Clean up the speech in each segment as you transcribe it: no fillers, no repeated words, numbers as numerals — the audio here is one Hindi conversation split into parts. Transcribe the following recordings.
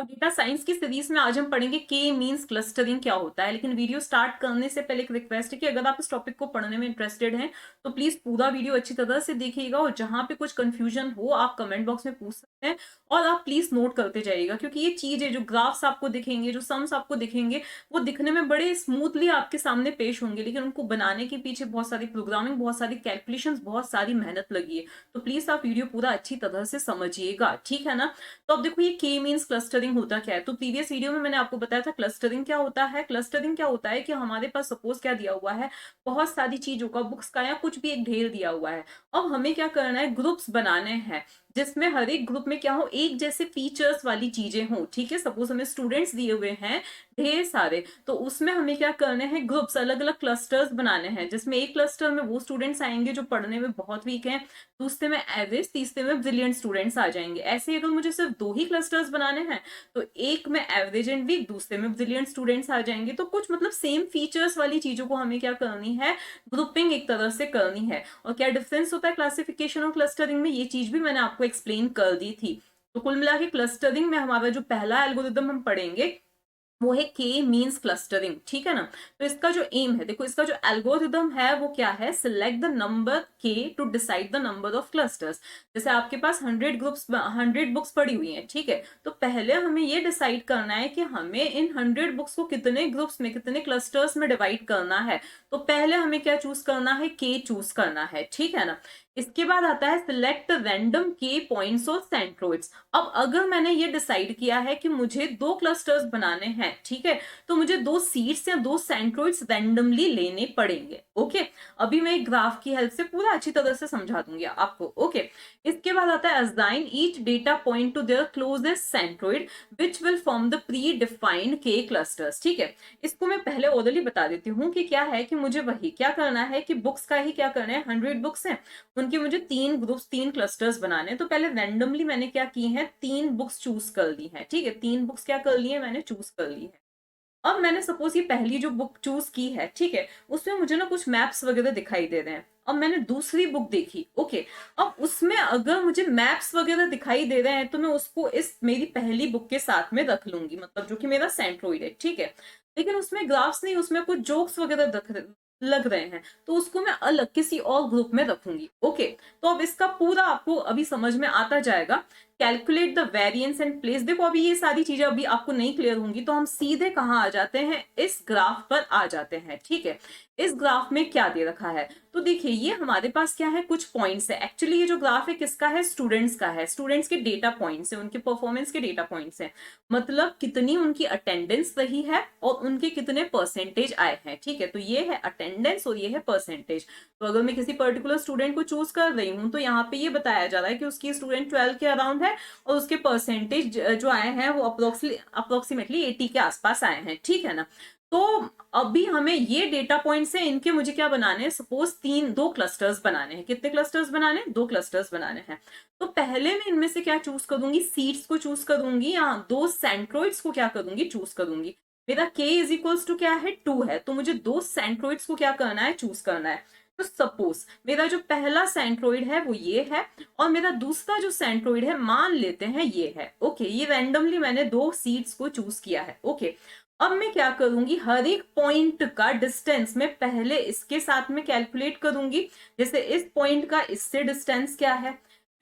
अब डेटा साइंस की सीरीज में आज हम पढ़ेंगे के मींस क्लस्टरिंग क्या होता है। लेकिन वीडियो स्टार्ट करने से पहले एक रिक्वेस्ट है कि अगर आप इस टॉपिक को पढ़ने में इंटरेस्टेड हैं तो प्लीज पूरा वीडियो अच्छी तरह से देखिएगा, और जहां पे कुछ कंफ्यूजन हो आप कमेंट बॉक्स में पूछ सकते हैं और आप प्लीज नोट करते जाइएगा, क्योंकि ये चीजें जो ग्राफ्स आपको दिखेंगे, जो सम्स आपको दिखेंगे, वो दिखने में बड़े स्मूथली आपके सामने पेश होंगे, लेकिन उनको बनाने के पीछे बहुत सारी प्रोग्रामिंग, बहुत सारी कैलकुलेशंस, बहुत सारी मेहनत लगी है। तो प्लीज आप वीडियो पूरा अच्छी तरह से समझिएगा, ठीक है ना। तो अब देखो ये के मींस क्लस्टरिंग होता क्या है। तो प्रीवियस वीडियो में मैंने आपको बताया था क्लस्टरिंग क्या होता है। क्लस्टरिंग क्या होता है कि हमारे पास सपोज क्या दिया हुआ है, बहुत सारी चीजों का, बुक्स का या कुछ भी एक ढेर दिया हुआ है। अब हमें क्या करना है, ग्रुप्स बनाने हैं जिसमें हर एक ग्रुप में क्या हो, एक जैसे फीचर्स वाली चीजें हो, ठीक है। सपोज हमें स्टूडेंट्स दिए हुए हैं ढेर सारे, तो उसमें हमें क्या करने हैं, ग्रुप्स, अलग अलग क्लस्टर्स बनाने हैं, जिसमें एक क्लस्टर में वो स्टूडेंट्स आएंगे जो पढ़ने में बहुत वीक हैं, दूसरे में एवरेज, तीसरे में ब्रिलियंट स्टूडेंट्स आ जाएंगे। ऐसे अगर मुझे सिर्फ दो ही क्लस्टर्स बनाने हैं तो एक में एवरेज एंड वीक, दूसरे में ब्रिलियंट स्टूडेंट्स आ जाएंगे। तो कुछ मतलब सेम फीचर्स वाली चीजों को हमें क्या करनी है, ग्रुपिंग एक तरह से करनी है। और क्या डिफरेंस होता है क्लासिफिकेशन और क्लस्टरिंग में, ये चीज भी मैंने आपको एक्सप्लेन कर दी थी। तो कुल मिला के क्लस्टरिंग में हमारा जो पहला एल्गोरिदम हम पढ़ेंगे वो है के मींस क्लस्टरिंग, ठीक है ना। तो इसका जो एम है, देखो इसका जो एल्गोरिदम है वो क्या है, select the number K to decide the number of clusters. जैसे आपके पास 100 बुक्स पड़ी हुई हैं, ठीक है। तो पहले हमें ये डिसाइड करना है कि हमें इन 100 बुक्स को कितने ग्रुप्स में, कितने क्लस्टर्स में डिवाइड करना है। तो पहले हमें क्या चूज करना है, के चूज करना है, ठीक है ना। इसके बाद आता है सिलेक्ट रैंडम के पॉइंट्स और सेंट्रोइड्स। अब अगर मैंने ये डिसाइड किया है कि मुझे दो क्लस्टर्स बनाने हैं, ठीक है, तो मुझे दो सीड्स या दो सेंट्रोइड्स रैंडमली लेने पड़ेंगे। ओके, अभी मैं एक ग्राफ की हेल्प से पूरा अच्छी तरह से समझा दूंगी आपको। ओके, इसके बाद आता है assign each data point to their closest centroid which will form the predefined K clusters, ठीक है। इसको मैं पहले ओरली बता देती हूँ कि क्या है, कि मुझे वही क्या करना है कि बुक्स का ही क्या करना है, 100 बुक्स हैं, उनके मुझे तीन ग्रुप्स, तीन क्लस्टर्स बनाने। तो पहले रैंडमली मैंने क्या की है, तीन बुक्स चूज कर ली है, ठीक है, तीन बुक्स क्या कर ली है, मैंने चूज कर ली है। अब मैंने सपोज ये पहली जो बुक चूज की है, ठीक है, उसमें मुझे ना कुछ मैप्स वगैरह दिखाई दे रहे हैं। अब मैंने दूसरी बुक देखी, ओके, अब उसमें अगर मुझे मैप्स वगैरह दिखाई दे रहे हैं तो मैं उसको इस मेरी पहली बुक के साथ में रख लूंगी, मतलब जो कि मेरा सेंट्रोइड है, ठीक है। लेकिन उसमें ग्राफ्स नहीं, उसमें कुछ जोक्स वगैरह लग रहे हैं, तो उसको मैं अलग किसी और ग्रुप में रखूंगी। ओके, तो अब इसका पूरा आपको अभी समझ में आता जाएगा। Calculate the variance and place. देखो अभी ये सारी चीजें अभी आपको नहीं क्लियर होंगी, तो हम सीधे कहाँ आ जाते हैं, इस ग्राफ पर आ जाते हैं, ठीक है। इस ग्राफ में क्या दे रखा है, तो देखिए ये हमारे पास क्या है, कुछ पॉइंट्स है। एक्चुअली ये जो ग्राफ है किसका है, स्टूडेंट्स का है, स्टूडेंट्स के डेटा पॉइंट्स है, उनके परफॉर्मेंस के डेटा पॉइंट्स है, मतलब कितनी उनकी अटेंडेंस रही है और उनके कितने परसेंटेज आए हैं, ठीक है। तो ये है अटेंडेंस और ये है परसेंटेज। तो अगर मैं किसी पर्टिकुलर स्टूडेंट को चूज कर रही हूँ तो यहाँ पे ये बताया जा रहा है कि उसकी स्टूडेंट 12 के अराउंड है और उसके परसेंटेज जो आए हैं वो अप्रोक्सीमेटली 80 के आसपास आए हैं, ठीक है ना। तो अभी हमें ये डेटा पॉइंट्स है, इनके मुझे क्या बनाने हैं, सपोज दो क्लस्टर्स बनाने हैं। कितने क्लस्टर्स बनाने हैं, दो क्लस्टर्स बनाने हैं। तो पहले मैं इनमें से क्या चूज करूंगी, सीड्स को चूज करूंगी, या दो सेंट्रोइड्स को क्या करूंगी, चूज करूंगी। मेरा k इज इक्वल्स टू क्या है, 2 है, तो मुझे दो सेंट्रोइड्स को क्या करना है, चूज करना है। तो सपोज मेरा जो पहला सेंट्रोइड है वो ये है, और मेरा दूसरा जो सेंट्रोइड है मान लेते हैं ये है। ओके, ये रैंडमली मैंने दो सीड्स को चूज किया है। ओके, अब मैं क्या करूंगी, हर एक पॉइंट का डिस्टेंस मैं पहले इसके साथ में कैलकुलेट करूंगी। जैसे इस पॉइंट का इससे डिस्टेंस क्या है,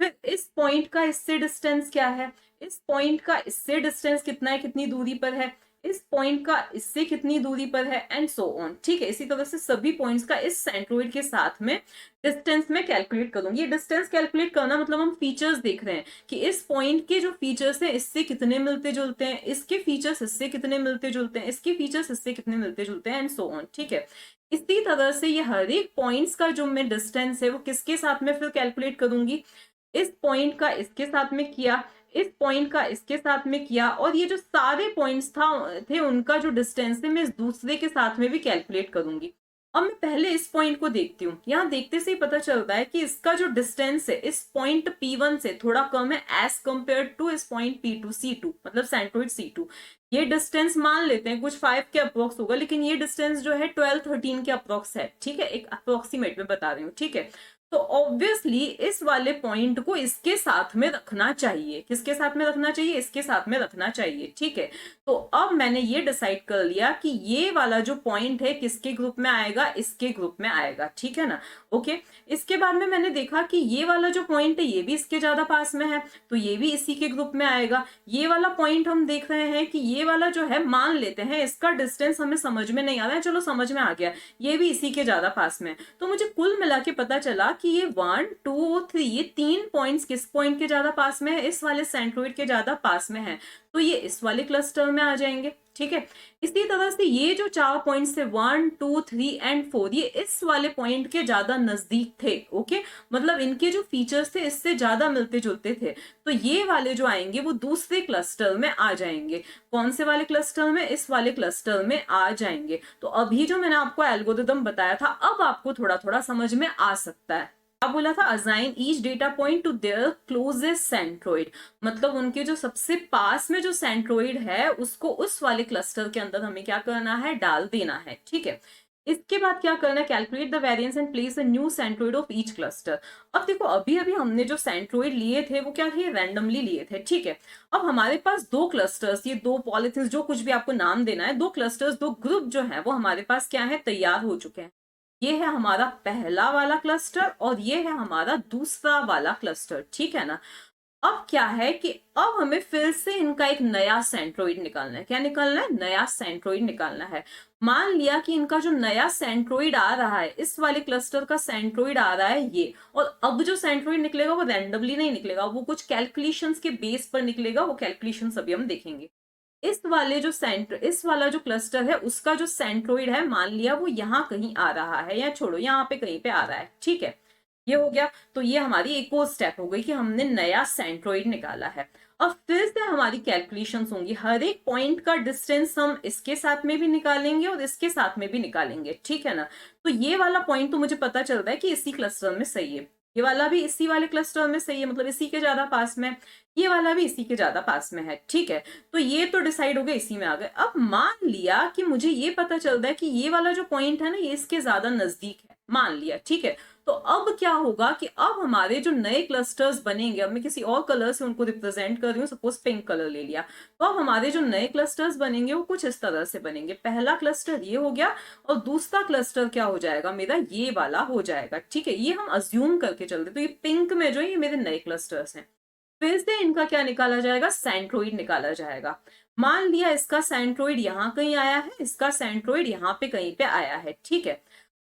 फिर इस पॉइंट का इससे डिस्टेंस क्या है, इस पॉइंट का इससे डिस्टेंस कितना है, कितनी दूरी पर है, इस पॉइंट का इससे कितनी दूरी पर है, एंड सो ऑन, ठीक है। इसी तरह से सभी पॉइंट्स का इस सेंट्रोइड के साथ में डिस्टेंस में कैलकुलेट करूंगी। ये डिस्टेंस कैलकुलेट करना मतलब हम फीचर्स देख रहे हैं कि इस पॉइंट के जो फीचर्स हैं इससे कितने मिलते जुलते हैं, इसके फीचर्स इससे कितने मिलते जुलते हैं, इसके फीचर्स इससे कितने मिलते जुलते हैं, एंड सो ऑन, ठीक है। इसी तरह से ये हर एक पॉइंट्स का जो मैं डिस्टेंस है वो किसके साथ में फिर कैलकुलेट करूंगी, इस पॉइंट का इसके साथ में किया, इस पॉइंट का इसके साथ में किया, और ये जो सारे पॉइंट्स थे उनका जो डिस्टेंस है मैं इस दूसरे के साथ में भी कैलकुलेट करूंगी। अब मैं पहले इस पॉइंट को देखती हूँ, यहाँ देखते से ही पता चलता है कि इसका जो डिस्टेंस है इस पॉइंट P1 से थोड़ा कम है एज कंपेयर टू इस पॉइंट P2 C2, मतलब सेंट्रोइड C2। ये डिस्टेंस मान लेते हैं कुछ 5 के अप्रोक्स होगा, लेकिन ये डिस्टेंस जो है 12-13 के अप्रोक्स है, ठीक है, एक अप्रोक्सीमेट में बता रही हूँ, ठीक है। तो ऑब्वियसली इस वाले पॉइंट को इसके साथ में रखना चाहिए। किसके साथ में रखना चाहिए? इसके साथ में रखना चाहिए, ठीक है। तो अब मैंने ये डिसाइड कर लिया कि ये वाला जो पॉइंट है किसके ग्रुप में आएगा? इसके ग्रुप में आएगा, ठीक है ना। ओके, इसके बाद में मैंने देखा कि ये वाला जो पॉइंट है ये भी इसके ज्यादा पास में है, तो ये भी इसी के ग्रुप में आएगा। ये वाला पॉइंट हम देख रहे हैं कि ये वाला जो है, मान लेते हैं इसका डिस्टेंस हमें समझ में नहीं आ रहा है, चलो समझ में आ गया, ये भी इसी के ज्यादा पास में है। तो मुझे कुल मिला के पता चला कि ये 1 2 3 ये 3 पॉइंट्स किस पॉइंट के ज्यादा पास में है? इस वाले सेंट्रोइड के ज्यादा पास में है, तो ये इस वाले क्लस्टर में आ जाएंगे, ठीक है। इसी तरह से ये जो 4 पॉइंट्स थे 1 2 3 एंड 4, ये इस वाले पॉइंट के ज्यादा नजदीक थे, ओके। मतलब इनके जो फीचर्स थे इससे ज्यादा मिलते जुलते थे, तो ये वाले जो आएंगे वो दूसरे क्लस्टर में आ जाएंगे। कौन से वाले क्लस्टर में? इस वाले क्लस्टर में आ जाएंगे। तो अभी जो मैंने आपको एल्गोरिथम बताया था, अब आपको थोड़ा थोड़ा समझ में आ सकता है। अब बोला था assign each data point to their closest centroid, मतलब उनके जो सबसे पास में जो सेंट्रोइड है उसको उस वाले क्लस्टर के अंदर हमें क्या करना है? डाल देना है, ठीक है। इसके बाद क्या करना है? Calculate the variance and place a new centroid of each cluster. अब देखो, अभी अभी हमने जो सेंट्रोइड लिए थे वो क्या थे? रैंडमली लिए थे, ठीक है। अब हमारे पास दो क्लस्टर्स, ये दो पॉलिथिन, जो कुछ भी आपको नाम देना है, दो क्लस्टर्स, दो ग्रुप जो है वो हमारे पास क्या है? तैयार हो चुके हैं। ये है हमारा पहला वाला क्लस्टर और ये है हमारा दूसरा वाला क्लस्टर, ठीक है ना। अब क्या है कि अब हमें फिर से इनका एक नया सेंट्रोइड निकालना है। क्या निकालना है? नया सेंट्रोइड निकालना है। मान लिया कि इनका जो नया सेंट्रोइड आ रहा है, इस वाले क्लस्टर का सेंट्रोइड आ रहा है ये, और अब जो सेंट्रोइड निकलेगा वो रैंडमली नहीं निकलेगा, वो कुछ कैलकुलेशंस के बेस पर निकलेगा। वो कैलकुलेशंस अभी हम देखेंगे। इस वाला जो क्लस्टर है उसका जो सेंट्रोइड है, मान लिया वो यहाँ कहीं आ रहा है, या छोड़ो यहाँ पे कहीं पे आ रहा है, ठीक है। ये हो गया। तो ये हमारी एक और स्टेप हो गई कि हमने नया सेंट्रोइड निकाला है। अब फिर से हमारी कैलकुलेशंस होंगी, हर एक पॉइंट का डिस्टेंस हम इसके साथ में भी निकालेंगे और इसके साथ में भी निकालेंगे, ठीक है ना। तो ये वाला पॉइंट तो मुझे पता चल रहा है कि इसी क्लस्टर में सही है, ये वाला भी इसी वाले क्लस्टर में सही है, मतलब इसी के ज्यादा पास में, ये वाला भी इसी के ज्यादा पास में है, ठीक है। तो ये तो डिसाइड हो गया, इसी में आ गए। अब मान लिया कि मुझे ये पता चल रहा है कि ये वाला जो पॉइंट है ना, ये इसके ज्यादा नजदीक है, मान लिया, ठीक है। तो अब क्या होगा कि अब हमारे जो नए क्लस्टर्स बनेंगे, अब मैं किसी और कलर से उनको रिप्रेजेंट कर रही हूँ, सपोज पिंक कलर ले लिया, तो अब हमारे जो नए क्लस्टर्स बनेंगे वो कुछ इस तरह से बनेंगे। पहला क्लस्टर ये हो गया और दूसरा क्लस्टर क्या हो जाएगा? मेरा ये वाला हो जाएगा, ठीक है। ये हम अज्यूम करके चलते, तो ये पिंक में जो है ये मेरे नए क्लस्टर्स हैं। फिर से इनका क्या निकाला जाएगा? सेंट्रोइड निकाला जाएगा। मान लिया इसका सेंट्रोइड यहाँ कहीं आया है, इसका सेंट्रोइड यहाँ पे कहीं पे आया है, ठीक है।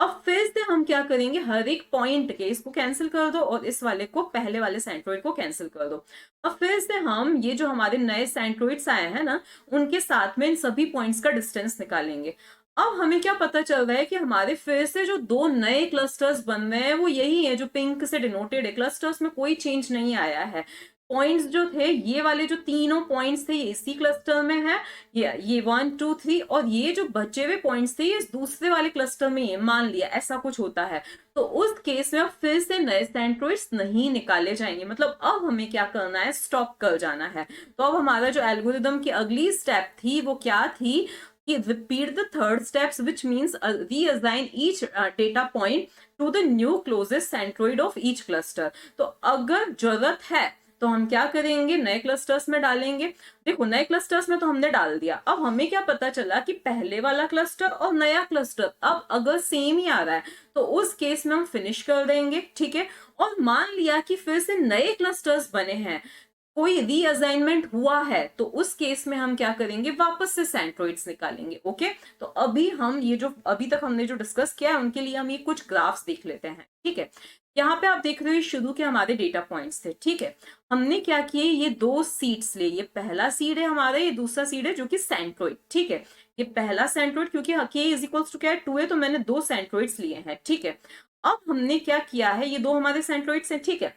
अब फिर से हम क्या करेंगे? हर एक पॉइंट के इसको कैंसिल कर दो और इस वाले को, पहले वाले सेंट्रोइड को कैंसिल कर दो। अब फिर से हम ये जो हमारे नए सेंट्रोइड्स आए हैं ना, उनके साथ में इन सभी पॉइंट्स का डिस्टेंस निकालेंगे। अब हमें क्या पता चल रहा है कि हमारे फिर से जो दो नए क्लस्टर्स बन रहे हैं वो यही है जो पिंक से डिनोटेड है। क्लस्टर्स में कोई चेंज नहीं आया है। पॉइंट्स जो थे, ये वाले जो तीनों पॉइंट्स थे ये इसी क्लस्टर में है, ये 1 2 3, और ये जो बचे हुए पॉइंट्स थे ये दूसरे वाले क्लस्टर में है, मान लिया ऐसा कुछ होता है। तो उस केस में अब फिर से नए सेंट्रोइड्स नहीं निकाले जाएंगे, मतलब अब हमें क्या करना है? स्टॉप कर जाना है। तो अब हमारा जो एल्गोरिदम की अगली स्टेप थी वो क्या थी कि repeat the third steps, which means reassign each data point to the new closest centroid of each cluster. तो अगर जरूरत है तो हम क्या करेंगे? नए क्लस्टर्स में डालेंगे। देखो, नए क्लस्टर्स में तो हमने डाल दिया, अब हमें क्या पता चला कि पहले वाला क्लस्टर और नया क्लस्टर अब अगर सेम ही आ रहा है तो उस केस में हम फिनिश कर देंगे, ठीक है। और मान लिया कि फिर से नए क्लस्टर्स बने हैं, कोई रीअसाइनमेंट हुआ है, तो उस केस में हम क्या करेंगे? वापस से सेंट्रोइड्स निकालेंगे, ओके। तो अभी हम ये जो अभी तक हमने जो डिस्कस किया है उनके लिए हम ये कुछ ग्राफ्स देख लेते हैं, ठीक है। यहाँ पे आप देख रहे हो शुरू के हमारे डेटा पॉइंट्स थे, ठीक है। हमने क्या किए? ये दो सीड्स ले, ये पहला सीड है हमारा, ये दूसरा सीड है जो कि सेंट्रोइड, ठीक है। ये पहला सेंट्रोइड, क्योंकि k इज इक्वल्स टू क्या है? 2 है, तो मैंने दो सेंट्रोइड्स लिए हैं, ठीक है। अब हमने क्या किया है? ये दो हमारे सेंट्रोइड्स हैं, ठीक है।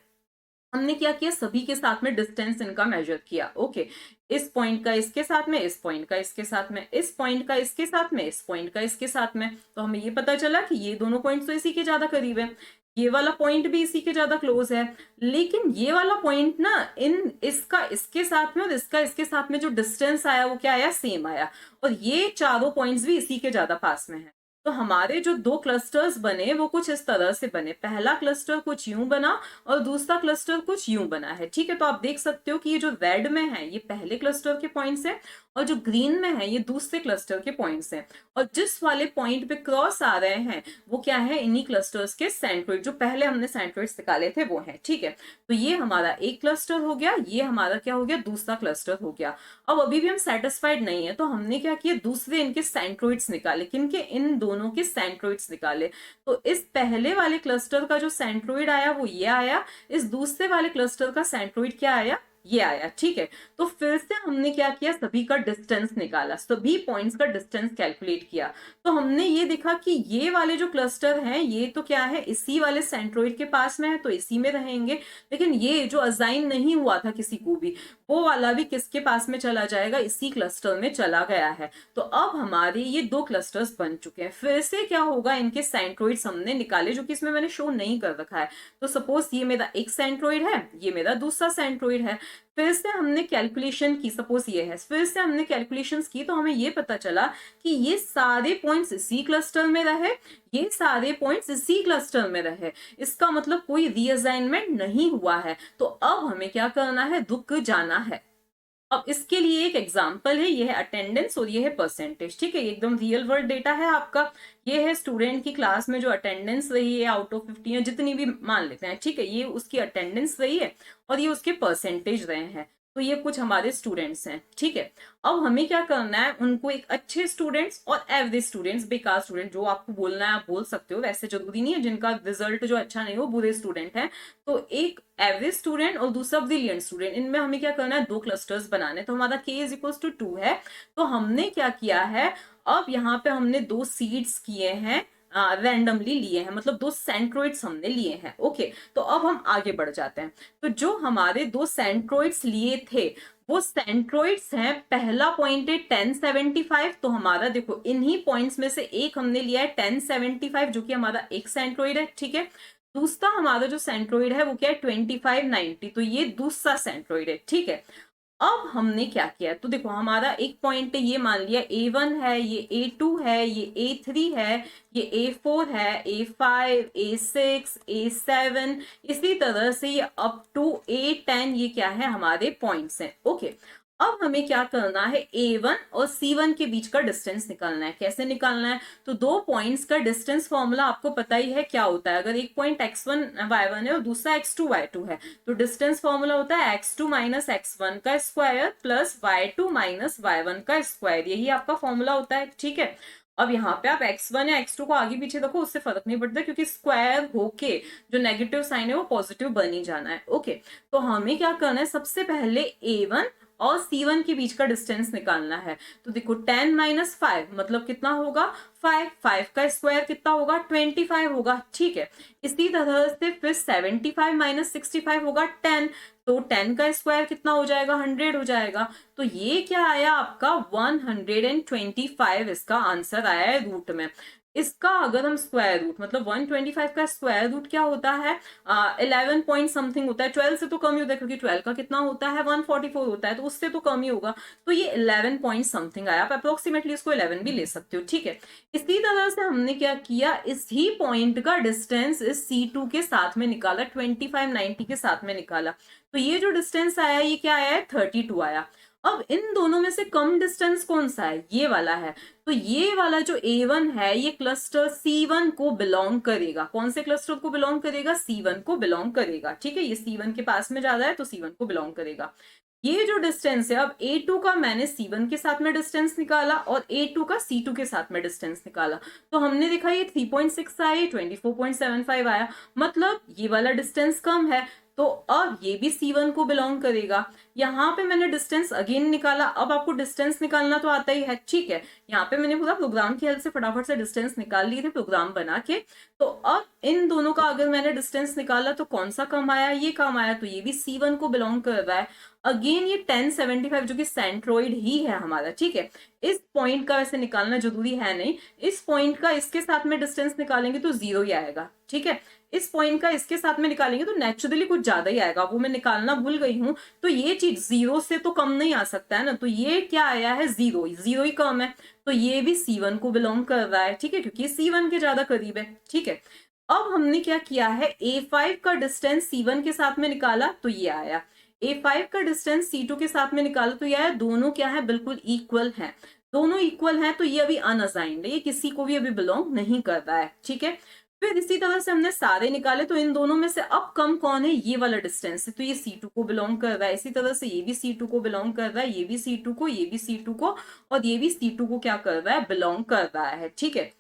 हमने क्या किया? सभी के साथ में डिस्टेंस इनका मेजर किया, ओके। इस पॉइंट का इसके साथ में, इस पॉइंट का इसके साथ में, इस पॉइंट का इसके साथ में, इस पॉइंट का इसके साथ में। तो हमें ये पता चला कि ये दोनों पॉइंट्स तो इसी के ज्यादा करीब है, ये वाला पॉइंट भी इसी के ज्यादा क्लोज है। लेकिन ये वाला पॉइंट ना, इन इसका इसके साथ में और इसका इसके साथ में जो डिस्टेंस आया वो क्या आया? सेम आया। और ये चारों पॉइंट्स भी इसी के ज्यादा पास में है। तो हमारे जो दो क्लस्टर्स बने वो कुछ इस तरह से बने, पहला क्लस्टर कुछ यूं बना और दूसरा क्लस्टर कुछ यूं बना है, ठीक है। तो आप देख सकते हो कि ये जो रेड में है ये पहले क्लस्टर के पॉइंट्स है और जो ग्रीन में है ये दूसरे क्लस्टर के पॉइंट्स हैं, और जिस वाले पॉइंट पे क्रॉस आ रहे हैं वो क्या है, इन्हीं क्लस्टर्स के सेंट्रोइड, जो पहले हमने सेंट्रोइड्स निकाले थे वो हैं, ठीक है। तो ये हमारा एक क्लस्टर हो गया, ये हमारा क्या हो गया, दूसरा क्लस्टर हो गया। अब अभी भी हम सेटिस्फाइड नहीं है, तो हमने क्या किया, दूसरे इनके सेंट्रोइड्स निकाले, किनके, इन दोनों के सेंट्रोइड्स निकाले। तो इस पहले वाले क्लस्टर का जो सेंट्रोइड आया वो ये आया, इस दूसरे वाले क्लस्टर का सेंट्रोइड क्या आया, ये आया, ठीक है। तो फिर से हमने क्या किया, सभी का डिस्टेंस निकाला, सभी पॉइंट्स का डिस्टेंस कैलकुलेट किया। तो हमने ये देखा कि ये वाले जो क्लस्टर हैं ये तो क्या है, इसी वाले सेंट्रोइड के पास में है तो इसी में रहेंगे, लेकिन ये जो असाइन नहीं हुआ था किसी को भी, वो वाला भी किसके पास में चला जाएगा, इसी क्लस्टर में चला गया है। तो अब हमारे ये दो क्लस्टर्स बन चुके हैं। फिर से क्या होगा, इनके सेंट्रोइड्स हमने निकाले, जो कि इसमें मैंने शो नहीं कर रखा है। तो सपोज ये मेरा एक सेंट्रोइड है, ये मेरा दूसरा सेंट्रोइड है। फिर से हमने कैलकुलेशन की, सपोज ये है, फिर से हमने कैलकुलेशंस की, तो हमें ये पता चला कि ये सारे पॉइंट्स इसी क्लस्टर में रहे, ये सारे पॉइंट्स इसी क्लस्टर में रहे, इसका मतलब कोई रीअसाइनमेंट नहीं हुआ है। तो अब हमें क्या करना है, रुक जाना है। अब इसके लिए एक एग्जांपल है, ये है अटेंडेंस और ये है परसेंटेज, ठीक है। ये एकदम रियल वर्ल्ड डेटा है आपका। ये है स्टूडेंट की क्लास में जो अटेंडेंस रही है आउट ऑफ 50 या जितनी भी मान लेते हैं, ठीक है, ये उसकी अटेंडेंस रही है और ये उसके परसेंटेज रहे हैं। तो ये कुछ हमारे स्टूडेंट्स हैं, ठीक है। अब हमें क्या करना है, उनको एक अच्छे स्टूडेंट्स और एवरेज स्टूडेंट्स, बेकार स्टूडेंट, जो आपको बोलना है आप बोल सकते हो, वैसे जरूरी नहीं है, जिनका रिजल्ट जो अच्छा नहीं हो बुरे स्टूडेंट हैं। तो एक एवरेज स्टूडेंट और दूसरा ब्रिलियंट स्टूडेंट, इनमें हमें क्या करना है, दो क्लस्टर्स बनाने। तो हमारा k इज इक्वल टू 2 है। तो हमने क्या किया है, अब यहाँ पे हमने दो सीड्स किए हैं, रैंडमली लिए हैं, मतलब दो सेंट्रोइड्स हमने लिए हैं, ओके। तो अब हम आगे बढ़ जाते हैं। तो जो हमारे दो सेंट्रोइड्स लिए थे वो सेंट्रोइड्स हैं, पहला पॉइंट है 1075। तो हमारा देखो इन्हीं पॉइंट्स में से एक हमने लिया है 1075, जो कि हमारा एक सेंट्रोइड है, ठीक है। दूसरा हमारा जो सेंट्रोइड है वो क्या है, 2590, तो ये दूसरा सेंट्रोइड है, ठीक है। अब हमने क्या किया, तो देखो हमारा एक पॉइंट है, ये मान लिया A1 है, ये A2 है, ये A3 है, ये A4 है, A5, A6, A7, इसी तरह से ये अप टू A10, ये क्या है, हमारे पॉइंट्स हैं, ओके। अब हमें क्या करना है, A1 और C1 के बीच का डिस्टेंस निकालना है। कैसे निकालना है, तो दो पॉइंट्स का डिस्टेंस फॉर्मूला आपको पता ही है क्या होता है। अगर एक पॉइंट x1 y1 है और दूसरा x2 y2 है, तो डिस्टेंस फॉर्मूला होता है x2 माइनस x1 का square plus y2 minus y1 का स्क्वायर, यही आपका फॉर्मूला होता है, ठीक है। अब यहाँ पे आप x1 या x2 को आगे पीछे रखो, उससे फर्क नहीं पड़ता, क्योंकि स्क्वायर होके जो नेगेटिव साइन है वो पॉजिटिव बन ही जाना है, ओके। तो हमें क्या करना है, सबसे पहले A1 और C1 के बीच का डिस्टेंस निकालना है। तो देखो 10 माइनस 5 मतलब कितना होगा, 5, 5 का स्क्वायर कितना होगा, 25 होगा, ठीक है। इसी तरह से फिर 75 माइनस 65 होगा 10, तो 10 का स्क्वायर कितना हो जाएगा, 100 हो जाएगा। तो ये क्या आया आपका 125, इसका आंसर आया है रूट में। इसका अगर हम स्क्वायर रूट, मतलब 125 का स्क्वायर रूट क्या होता है, 11 पॉइंट समथिंग होता है, 12 से तो कम ही होता है, क्योंकि 12 का कितना होता है, 144 होता है, तो उससे तो कम ही होगा। तो ये 11 पॉइंट समथिंग आया, आप अप्रोक्सीमेटली इसको 11 भी ले सकते हो, ठीक है। इसी तरह से हमने क्या किया, इसी पॉइंट का डिस्टेंस इस C2 के साथ में निकाला, 2590 के साथ में निकाला। तो ये जो डिस्टेंस आया ये क्या आया है, 32 आया। अब इन दोनों में से कम डिस्टेंस कौन सा है, ये वाला है। तो ये वाला जो A1 है ये क्लस्टर C1 को बिलोंग करेगा। कौन से क्लस्टर को बिलोंग करेगा, C1 को बिलोंग करेगा, ठीक है। ये C1 के पास में ज्यादा है तो C1 को बिलोंग करेगा। ये जो डिस्टेंस है, अब A2 का मैंने C1 के साथ में डिस्टेंस निकाला और A2 का C2 के साथ में डिस्टेंस निकाला, तो हमने देखा ये 3.6 आया, 24.75 आया, मतलब ये वाला डिस्टेंस कम है। तो अब ये भी C1 को बिलोंग करेगा। यहाँ पे मैंने डिस्टेंस अगेन निकाला, अब आपको डिस्टेंस निकालना तो आता ही है, ठीक है। यहाँ पे मैंने पूरा प्रोग्राम की हेल्प से फटाफट से डिस्टेंस निकाल लिए थे प्रोग्राम बना के। तो अब इन दोनों का अगर मैंने डिस्टेंस निकाला तो कौन सा कम आया, ये कम आया, तो ये भी C1 को बिलोंग कर रहा है। अगेन ये 1075 जो कि सेंट्रोइड ही है हमारा, ठीक है। इस पॉइंट का वैसे निकालना जरूरी है नहीं, इस पॉइंट का इसके साथ में डिस्टेंस निकालेंगे तो 0 ही आएगा, ठीक है। इस पॉइंट का इसके साथ में निकालेंगे तो नेचुरली कुछ ज्यादा ही आएगा, वो मैं निकालना भूल गई हूँ। तो ये चीज 0 से तो कम नहीं आ सकता है ना, तो ये क्या आया है 0, 0 ही कम है, तो ये भी C1 को बिलोंग कर रहा है, ठीक है, क्योंकि C1 के ज्यादा करीब है, ठीक है। अब हमने क्या किया है, A5 का डिस्टेंस C1 के साथ में निकाला तो ये आया, A5 का डिस्टेंस C2 के साथ में निकाला तो ये आया, दोनों क्या है, बिल्कुल इक्वल है, दोनों इक्वल है, तो ये अभी अनअसाइंड है, ये किसी को भी अभी बिलोंग नहीं कर रहा है, ठीक है। फिर इसी तरह से हमने सारे निकाले, तो इन दोनों में से अब कम कौन है, ये वाला डिस्टेंस है, तो ये C2 को बिलोंग कर रहा है। इसी तरह से ये भी C2 को बिलोंग कर रहा है, ये भी C2 को, ये भी C2 को, और ये भी C2 को क्या कर रहा है, बिलोंग कर रहा है, ठीक है।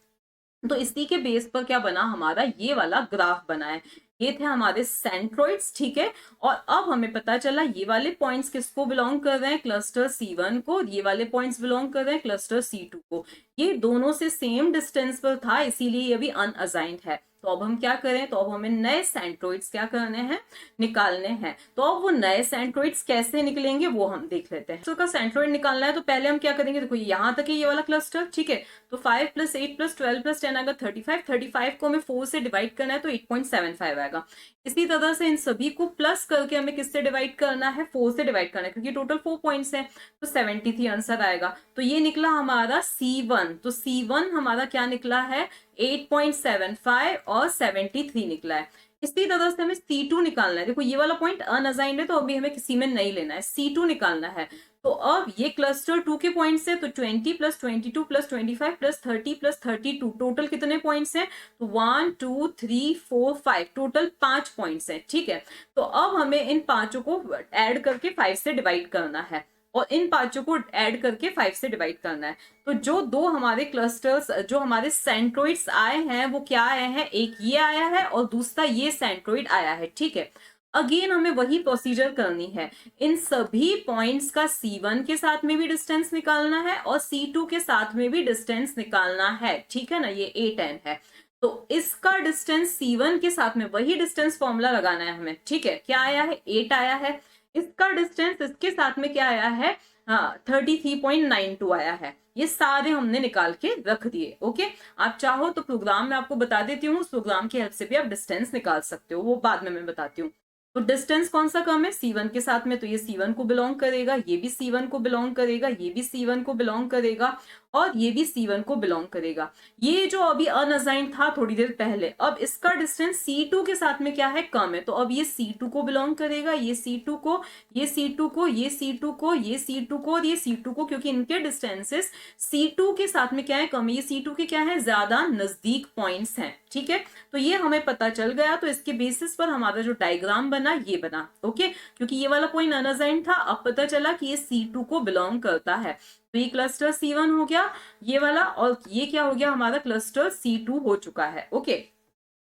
तो इसी के बेस पर क्या बना हमारा, ये वाला ग्राफ बना है। ये थे हमारे सेंट्रोइड्स, ठीक है। और अब हमें पता चला ये वाले पॉइंट्स किसको बिलोंग कर रहे हैं, क्लस्टर C1 को, ये वाले पॉइंट्स बिलोंग कर रहे हैं क्लस्टर C2 को। ये दोनों से सेम डिस्टेंस पर था, इसीलिए ये भी अनअसाइंड है। तो अब हम क्या करें, तो अब हमें नए सेंट्रोइड्स क्या करने हैं, निकालने हैं। तो अब वो नए सेंट्रोइड्स कैसे निकलेंगे वो हम देख लेते हैं। तो का सेंट्रोइड निकालना है तो पहले हम क्या करेंगे, देखो यहाँ तक है ये वाला क्लस्टर, ठीक है। तो 5 + 8 + 12 + 10 आएगा 35, 35 को हमें 4 से डिवाइड करना है तो 8.75 आएगा। इसी तरह से इन सभी को प्लस करके हमें किससे डिवाइड करना है, 4 से डिवाइड करना है, क्योंकि टोटल 4 पॉइंट्स है, तो 73 आंसर आएगा। तो ये निकला हमारा C1, तो C1 हमारा क्या निकला है, 8.75 और 73 निकला है। इसी तरह से हमें C2 निकालना है, देखो ये वाला पॉइंट अनअसाइंड है तो अभी हमें किसी में नहीं लेना है, C2 निकालना है। तो अब ये क्लस्टर 2 के पॉइंट्स है, तो 20 + 22 + 25 + 30 + 32 टोटल कितने पॉइंट्स हैं, तो 1 2 3 4 5 टोटल 5 पॉइंट्स हैं, ठीक है। तो अब हमें इन पांचों को ऐड करके 5 से डिवाइड करना है, और इन पांचों को ऐड करके 5 से डिवाइड करना है। तो जो दो हमारे क्लस्टर्स, जो हमारे सेंट्रोइड्स आए हैं वो क्या आए हैं, एक ये आया है और दूसरा ये सेंट्रोइड आया है, ठीक है। अगेन हमें वही प्रोसीजर करनी है, इन सभी पॉइंट्स का C1 के साथ में भी डिस्टेंस निकालना है और C2 के साथ में भी डिस्टेंस निकालना है, ठीक है ना। ये A10 है, तो इसका डिस्टेंस C1 के साथ में वही डिस्टेंस फॉर्मूला लगाना है हमें, ठीक है। क्या आया है, 8 आया है। इसका डिस्टेंस इसके साथ में क्या आया है, हाँ 33.92 आया है। ये सारे हमने निकाल के रख दिए, ओके। आप चाहो तो प्रोग्राम में आपको बता देती हूँ, उस प्रोग्राम की हेल्प से भी आप डिस्टेंस निकाल सकते हो, वो बाद में मैं बताती हूँ। तो डिस्टेंस कौन सा कम है, C1 के साथ में, तो ये C1 को बिलोंग करेगा, ये भी C1 को बिलोंग करेगा, ये भी C1 को बिलोंग करेगा, और ये भी C1 को बिलोंग करेगा। ये जो अभी अनअसाइंड था थोड़ी देर पहले, अब इसका डिस्टेंस C2 के साथ में क्या है, कम है, तो अब ये C2 को बिलोंग करेगा, ये C2 को, ये C2 को, ये C2 को, ये C2 को और ये C2 को, क्योंकि इनके डिस्टेंसेस C2 के साथ में क्या है, कम, ये C2 के क्या है, ज्यादा नजदीक पॉइंट्स हैं, ठीक है। तो ये हमें पता चल गया, तो इसके बेसिस पर हमारा जो डायग्राम बना ये बना, ओके। क्योंकि ये वाला पॉइंट अनअसाइंड था, अब पता चला कि ये C2 को बिलोंग करता है, तो ये क्लस्टर C1 हो गया ये वाला, और ये क्या हो गया, हमारा क्लस्टर C2 हो चुका है, ओके।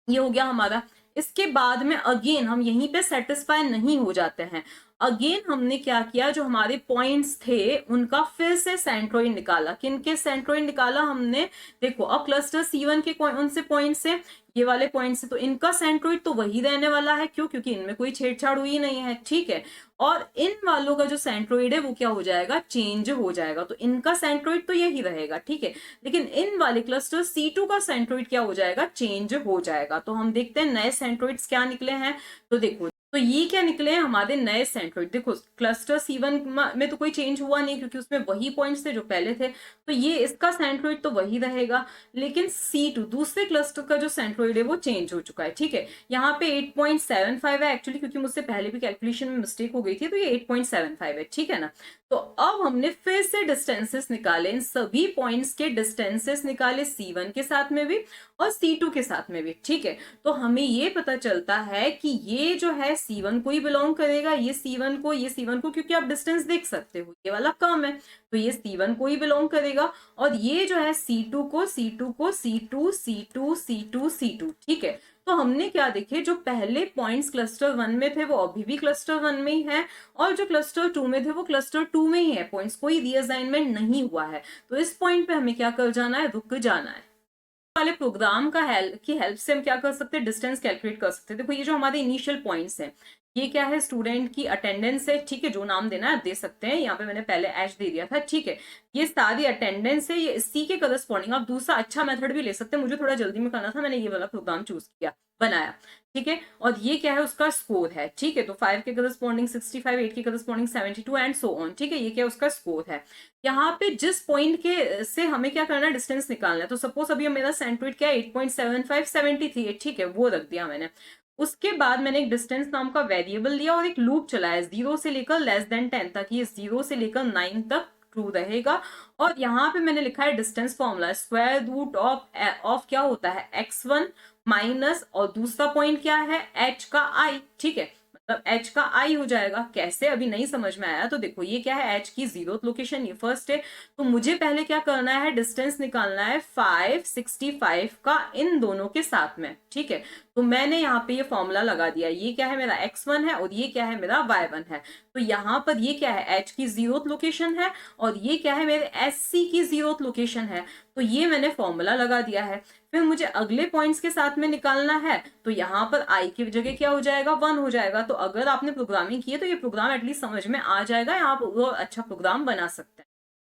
ये हो गया हमारा। इसके बाद में अगेन हम यहीं पे सेटिस्फाई नहीं हो जाते हैं, अगेन हमने क्या किया, जो हमारे पॉइंट्स थे उनका फिर से सेंट्रोइड निकाला। किनके सेंट्रोइड निकाला हमने, देखो अब क्लस्टर C1 के उनसे पॉइंट्स है, ये वाले पॉइंट्स है, तो इनका सेंट्रोइड तो वही रहने वाला है, क्यों, क्योंकि इनमें कोई छेड़छाड़ हुई नहीं है, ठीक है। और इन वालों का जो सेंट्रोइड है वो क्या हो जाएगा, चेंज हो जाएगा, तो इनका सेंट्रोइड तो यही रहेगा, ठीक है। लेकिन इन वाले क्लस्टर C2 का सेंट्रोइड क्या हो जाएगा, चेंज हो जाएगा। तो हम देखते हैं नए सेंट्रोइड्स क्या निकले हैं, तो देखो, तो ये क्या निकले हैं हमारे नए सेंट्रोइड। देखो क्लस्टर C1 में तो कोई चेंज हुआ नहीं, क्योंकि उसमें वही पॉइंट्स थे जो पहले थे, तो ये इसका सेंट्रोइड तो वही रहेगा। लेकिन C2 दूसरे क्लस्टर का जो सेंट्रोइड है वो चेंज हो चुका है, ठीक है। यहाँ पे 8.75 है एक्चुअली, क्योंकि मुझसे पहले भी कैलकुलेशन में मिस्टेक हो गई थी, तो ये 8.75 है, ठीक है ना। तो अब हमने फिर से डिस्टेंसेस निकाले, इन सभी पॉइंट्स के डिस्टेंसेस निकाले, C1 के साथ में भी और C2 के साथ में भी, ठीक है। तो हमें ये पता चलता है कि ये जो है C1 को ही बिलोंग करेगा, ये C1 को, ये C1 को, क्योंकि आप डिस्टेंस देख सकते हो ये वाला कम है, तो ये C1 को ही बिलोंग करेगा। और ये जो है C2 को, C2 को, C2 C2 C2 C2, ठीक है। तो हमने क्या देखे, जो पहले पॉइंट्स क्लस्टर 1 में थे वो अभी भी क्लस्टर 1 में ही है, और जो क्लस्टर 2 में थे वो क्लस्टर 2 में ही है, पॉइंट्स कोई रीअसाइनमेंट नहीं हुआ है। तो इस पॉइंट पे हमें क्या कर जाना है, रुक जाना है। वाले प्रोग्राम का की हेल्प से हम क्या कर सकते हैं, डिस्टेंस कैलकुलेट कर सकते हैं। देखो ये जो हमारे इनिशियल पॉइंट्स हैं, ये क्या है, स्टूडेंट की अटेंडेंस है, ठीक है, जो नाम देना है आप दे सकते हैं, यहाँ पे मैंने पहले एच दे दिया था, ठीक है। ये सारी अटेंडेंस है, ये इसी के करस्पॉन्डिंग आप दूसरा अच्छा मेथड भी ले सकते हैं, मुझे थोड़ा जल्दी में करना था, मैंने ये वाला प्रोग्राम चूज किया, बनाया, ठीक है। और ये क्या है, उसका स्कोर है, ठीक है। तो 5 के करस्पॉन्डिंग 65, 8 के करस्पॉन्डिंग 72 एंड सो ऑन, ठीक है। ये क्या उसका स्कोर है। यहाँ पे जिस पॉइंट के से हमें क्या करना है, डिस्टेंस निकालना है। तो सपोज अभी मेरा सेंट्रोइड क्या है, 8.75 73 है, ठीक है, वो रख दिया मैंने। उसके बाद मैंने एक डिस्टेंस नाम का वेरिएबल लिया और एक लूप चलाया 0 से लेकर <10 तक, ये 0 से लेकर 9 तक ट्रू रहेगा। और यहाँ पे मैंने लिखा है distance formula, square root of क्या होता है, x1 माइनस, और दूसरा पॉइंट क्या है, h का i, ठीक है, मतलब h का i हो जाएगा। कैसे, अभी नहीं समझ में आया तो देखो, ये क्या है, h की 0th लोकेशन, ये फर्स्ट है। तो मुझे पहले क्या करना है, डिस्टेंस निकालना है 565 का इन दोनों के साथ में, ठीक है। तो मैंने यहाँ पे ये फॉर्मूला लगा दिया, ये क्या है मेरा x1 है और ये क्या है मेरा y1 है। तो यहाँ पर ये क्या है, h की 0th लोकेशन है और ये क्या है, मेरे sc की 0th लोकेशन है। तो ये मैंने फॉर्मूला लगा दिया है। फिर मुझे अगले पॉइंट्स के साथ में निकालना है, तो यहाँ पर i की जगह क्या हो जाएगा, 1 हो जाएगा। तो अगर आपने प्रोग्रामिंग की है तो ये प्रोग्राम एटलीस्ट समझ में आ जाएगा, आप वो अच्छा प्रोग्राम बना सकते हैं।